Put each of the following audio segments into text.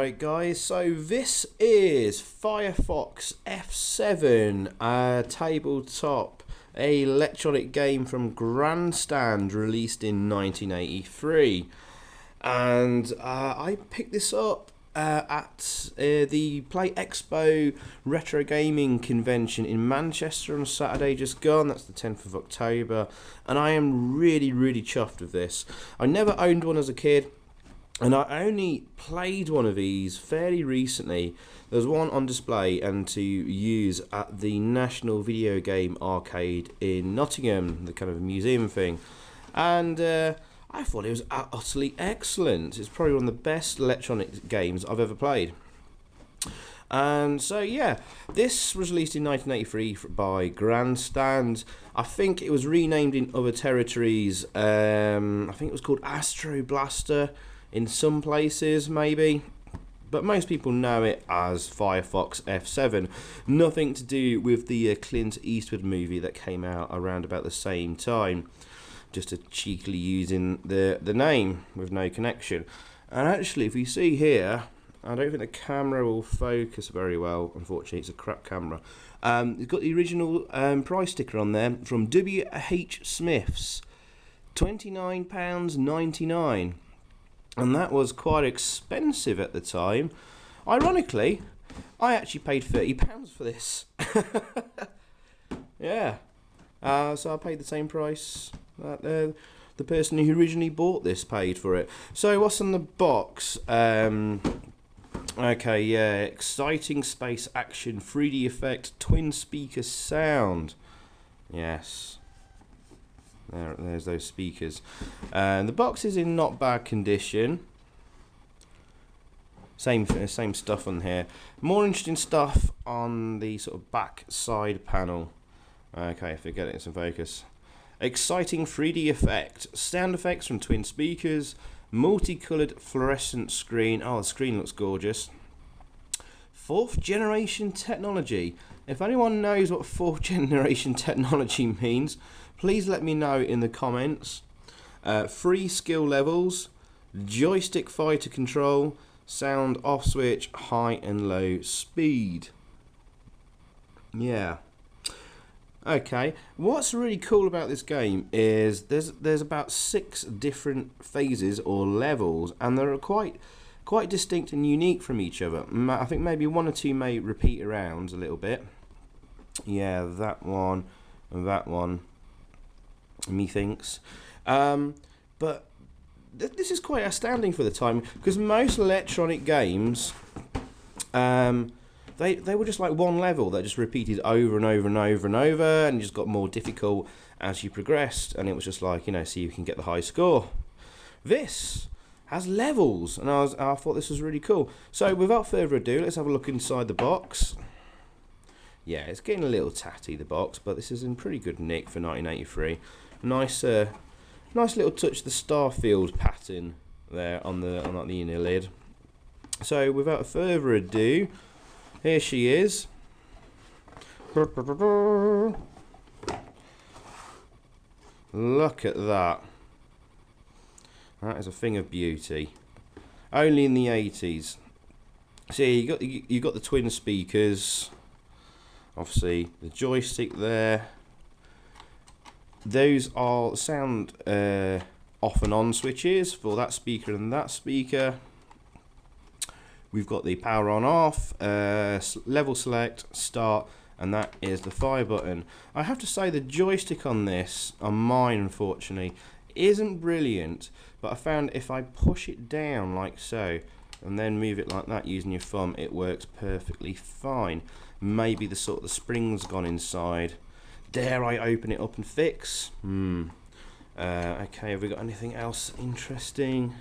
Alright guys, so this is Firefox F7, a tabletop electronic game from Grandstand, released in 1983. And I picked this up at the Play Expo Retro Gaming Convention in Manchester on Saturday just gone. That's the 10th of October. And I am really chuffed with this. I never owned one as a kid. And I only played one of these fairly recently. There's one on display and to use at the National Video Game Arcade in Nottingham, the kind of museum thing. And I thought it was utterly excellent. It's probably one of the best electronic games I've ever played. And so yeah, this was released in 1983 by Grandstand. I think it was renamed in other territories. I think it was called Astro Blaster in some places maybe, but most people know it as Firefox F7. Nothing to do with the Clint Eastwood movie that came out around about the same time, just a cheekily using the name with no connection. And actually, if you see here, I don't think the camera will focus very well, unfortunately. It's a crap camera. It's got the original price sticker on there from W.H. Smith's, £29.99. And that was quite expensive at the time. Ironically, I actually paid £30 for this. Yeah. So I paid the same price that the person who originally bought this paid for it. So what's on the box? Okay, yeah. Exciting space action, 3D effect, twin speaker sound. Yes. There's those speakers. And the box is in not bad condition. Same stuff on here. More interesting stuff on the sort of back side panel. Okay, forget it's in focus. Exciting 3D effect. Sound effects from twin speakers. Multicolored fluorescent screen. Oh, the screen looks gorgeous. 4th generation technology. If anyone knows what 4th generation technology means, please let me know in the comments. 3 skill levels, joystick fighter control, sound off switch, high and low speed. Yeah. Okay. What's really cool about this game is there's about 6 different phases or levels, and they're quite distinct and unique from each other. I think maybe 1 or 2 may repeat around a little bit. Yeah, that one and that one. Methinks, but this is quite astounding for the time, because most electronic games, they were just like one level that just repeated over and over and over and over, and just got more difficult as you progressed, and it was just like, you know, see if you can get the high score. This has levels, and I thought this was really cool. So without further ado, let's have a look inside the box. Yeah, it's getting a little tatty, the box, but this is in pretty good nick for 1983. Nice little touch of the Starfield pattern there on the inner lid. So without further ado, here she is. Look at that. That is a thing of beauty. Only in the 80s. See, you got the twin speakers. Obviously, the joystick there. Those are sound off and on switches for that speaker and that speaker. We've got the power on off, level select, start, and that is the fire button. I have to say the joystick on this, on mine unfortunately, isn't brilliant, but I found if I push it down like so and then move it like that using your thumb, it works perfectly fine. Maybe the spring's gone inside. Dare I open it up and fix? Okay, have we got anything else interesting?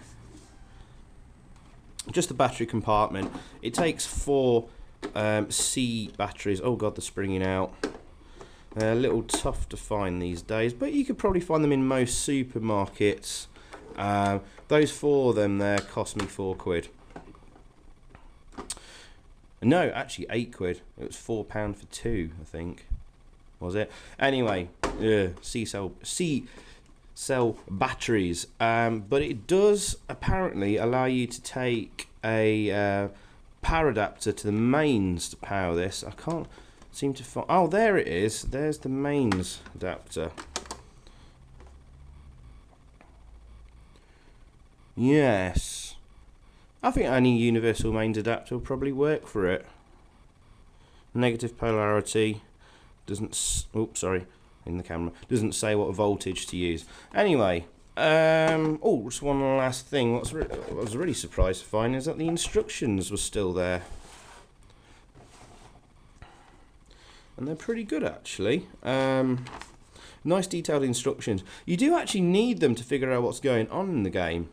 Just the battery compartment. It takes 4 C batteries. Oh god, they're springing out. They're a little tough to find these days, but you could probably find them in most supermarkets. Those 4 of them there cost me £4. No, actually 8 quid. It was £4 for 2, I think. Was it? Anyway, C cell batteries. But it does apparently allow you to take a power adapter to the mains to power this. I can't seem to find... Oh, there it is. There's the mains adapter. Yes. I think any universal mains adapter will probably work for it. Negative polarity. Doesn't... Oops, sorry. In the camera. Doesn't say what voltage to use. Anyway. Oh, just one last thing. What I was really surprised to find is that the instructions were still there. And they're pretty good, actually. Nice detailed instructions. You do actually need them to figure out what's going on in the game.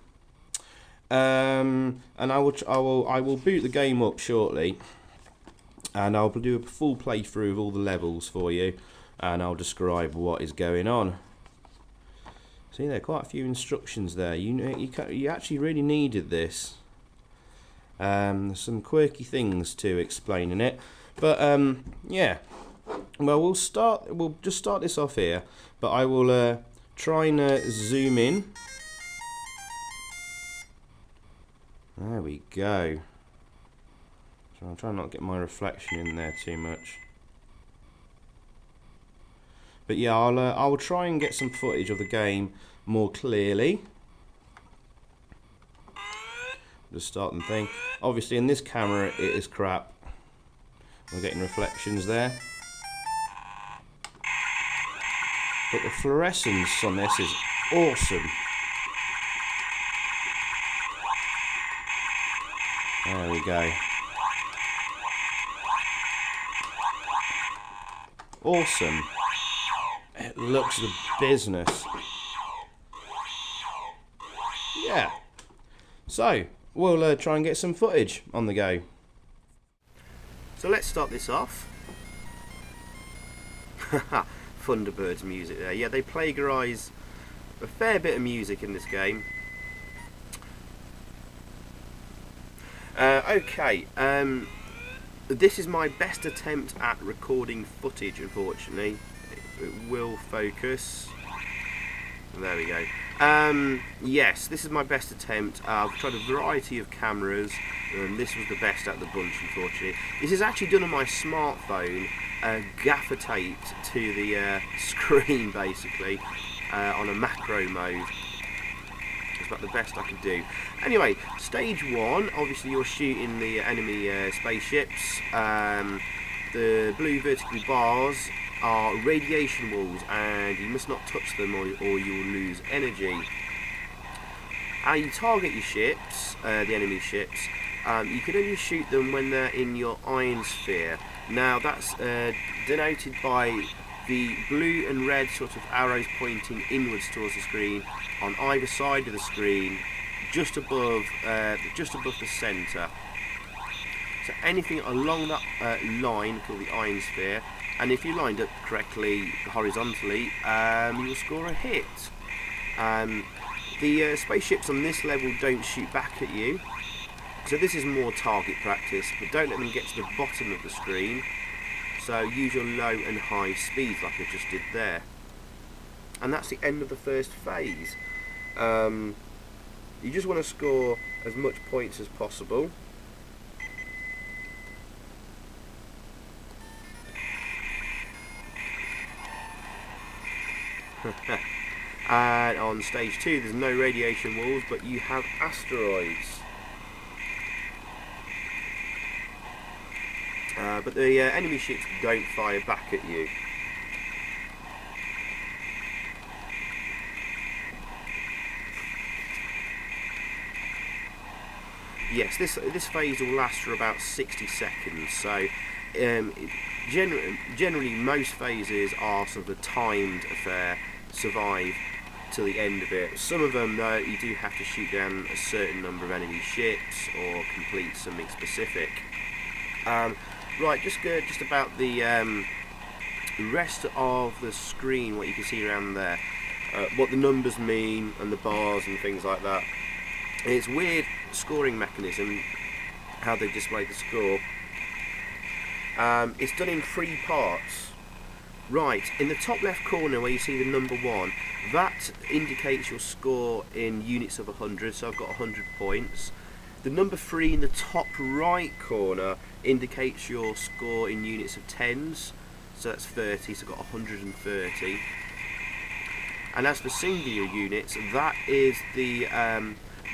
And I will boot the game up shortly, and I'll do a full playthrough of all the levels for you, and I'll describe what is going on. See, there are quite a few instructions there. You actually really needed this. There's some quirky things to explaining it, but yeah. Well, we'll just start this off here, but I will try and zoom in. There we go. So I'll try not to get my reflection in there too much. But yeah, I will try and get some footage of the game more clearly. Just start the thing. Obviously, in this camera, it is crap. We're getting reflections there. But the fluorescence on this is awesome. There we go. Awesome. It looks the business. Yeah. So, we'll try and get some footage on the go. So let's start this off. Thunderbird's music there. Yeah, they plagiarise a fair bit of music in this game. Okay, this is my best attempt at recording footage, unfortunately. It will focus. There we go. Yes, this is my best attempt. I've tried a variety of cameras, and this was the best out of the bunch, unfortunately. This is actually done on my smartphone, gaffer taped to the screen, basically, on a macro mode. It's about the best I can do. Anyway, stage one, obviously you're shooting the enemy spaceships. The blue vertical bars are radiation walls, and you must not touch them or you will lose energy. You target your ships, the enemy ships. You can only shoot them when they're in your iron sphere. Now that's denoted by the blue and red sort of arrows pointing inwards towards the screen on either side of the screen, just above the centre. So anything along that line, called the iron sphere, and if you lined up correctly horizontally, you will score a hit. The spaceships on this level don't shoot back at you, so this is more target practice, but don't let them get to the bottom of the screen. So use your low and high speeds like I just did there. And that's the end of the first phase. You just want to score as much points as possible. And on stage 2 there's no radiation walls, but you have asteroids. But the enemy ships don't fire back at you. Yes, this phase will last for about 60 seconds, so generally most phases are sort of a timed affair, survive till the end of it. Some of them, though, you do have to shoot down a certain number of enemy ships or complete something specific. Right, just about the rest of the screen, what you can see around there, what the numbers mean and the bars and things like that. It's weird scoring mechanism, how they display the score. It's done in 3 parts. Right, in the top left corner where you see the number 1, that indicates your score in units of 100, so I've got 100 points. The number 3 in the top right corner indicates your score in units of tens, so that's 30, so I've got 130. And as for singular units, that is the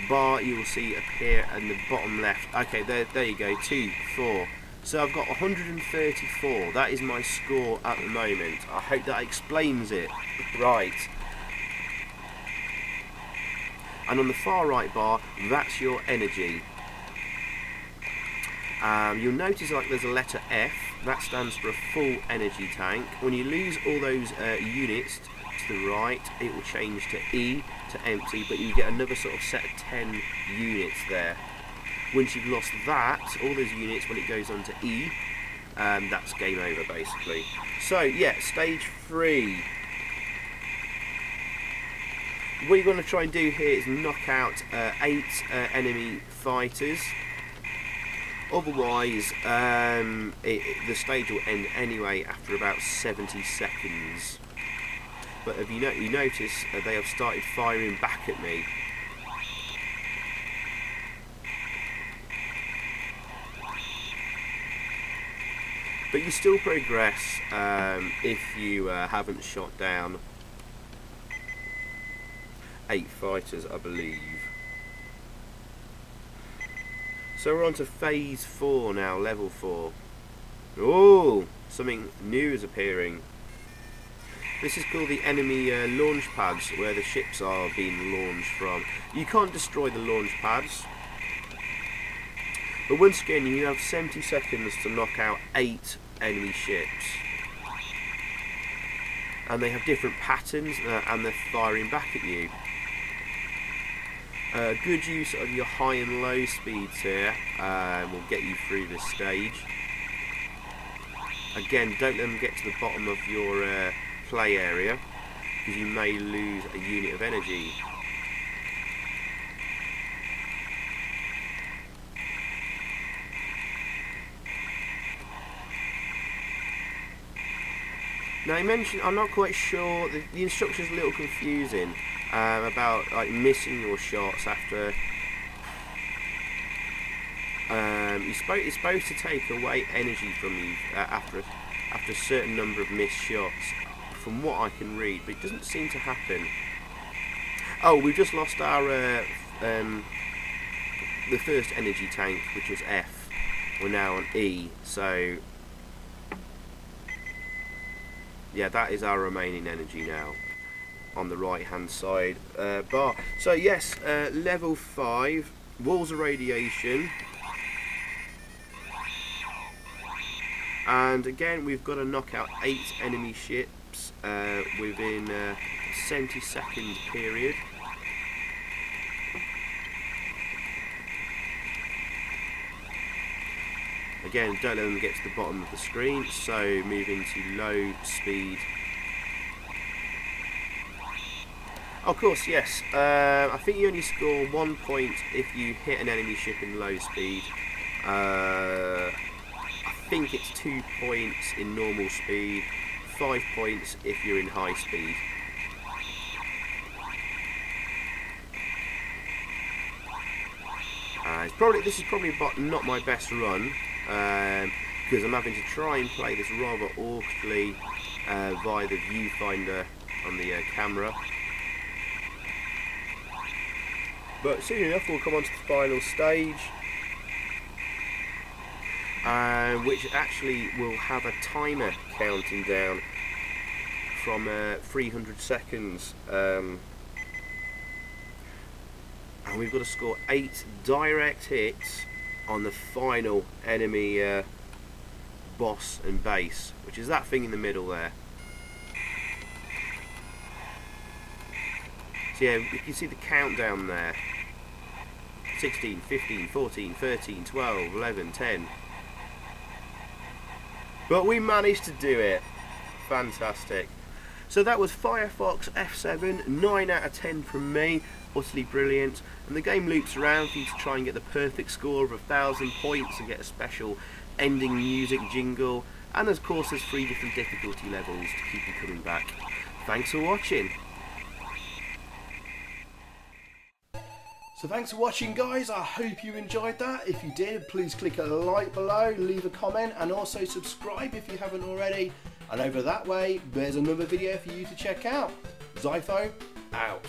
bar you will see appear in the bottom left. Okay, there you go, 2, 4. So I've got 134, that is my score at the moment. I hope that explains it. Right. And on the far right bar, that's your energy. You'll notice like there's a letter F, that stands for a full energy tank. When you lose all those units to the right, it will change to E, to empty, but you get another sort of set of 10 units there. Once you've lost that, all those units, when it goes on to E, that's game over basically. So yeah, stage 3. What you're going to try and do here is knock out 8 enemy fighters. Otherwise, the stage will end anyway after about 70 seconds. But if you notice, they have started firing back at me. But you still progress if you haven't shot down 8 fighters, I believe. So we're on to phase 4 now, level 4. Oh, something new is appearing. This is called the enemy launch pads, where the ships are being launched from. You can't destroy the launch pads, but once again you have 70 seconds to knock out 8 enemy ships. And they have different patterns and they're firing back at you. Good use of your high and low speeds here will get you through this stage. Again, don't let them get to the bottom of your play area, because you may lose a unit of energy. Now I mentioned, I'm not quite sure, the instruction's a little confusing about like missing your shots after. It's supposed to take away energy from you after a certain number of missed shots, from what I can read, but it doesn't seem to happen. Oh, we've just lost our the first energy tank, which was F. We're now on E, so yeah, that is our remaining energy now on the right hand side bar. So yes, level 5, walls of radiation, and again we've got to knock out 8 enemy ships within a 70-second period. Again, don't let them get to the bottom of the screen, so move into low speed. Of course, yes, I think you only score 1 point if you hit an enemy ship in low speed. I think it's 2 points in normal speed, 5 points if you're in high speed. This is probably not my best run, because I'm having to try and play this rather awkwardly via the viewfinder on the camera. But soon enough we'll come on to the final stage, which actually will have a timer counting down from 300 seconds. And we've got to score 8 direct hits on the final enemy boss and base, which is that thing in the middle there. So yeah, you can see the countdown there. 16, 15, 14, 13, 12, 11, 10. But we managed to do it. Fantastic. So that was Firefox F7, 9 out of 10 from me. Utterly brilliant. And the game loops around for you to try and get the perfect score of 1,000 points and get a special ending music jingle. And of course there's 3 different difficulty levels to keep you coming back. Thanks for watching. So thanks for watching, guys. I hope you enjoyed that. If you did, please click a like below, leave a comment, and also subscribe if you haven't already. And over that way, there's another video for you to check out. Zypho, out.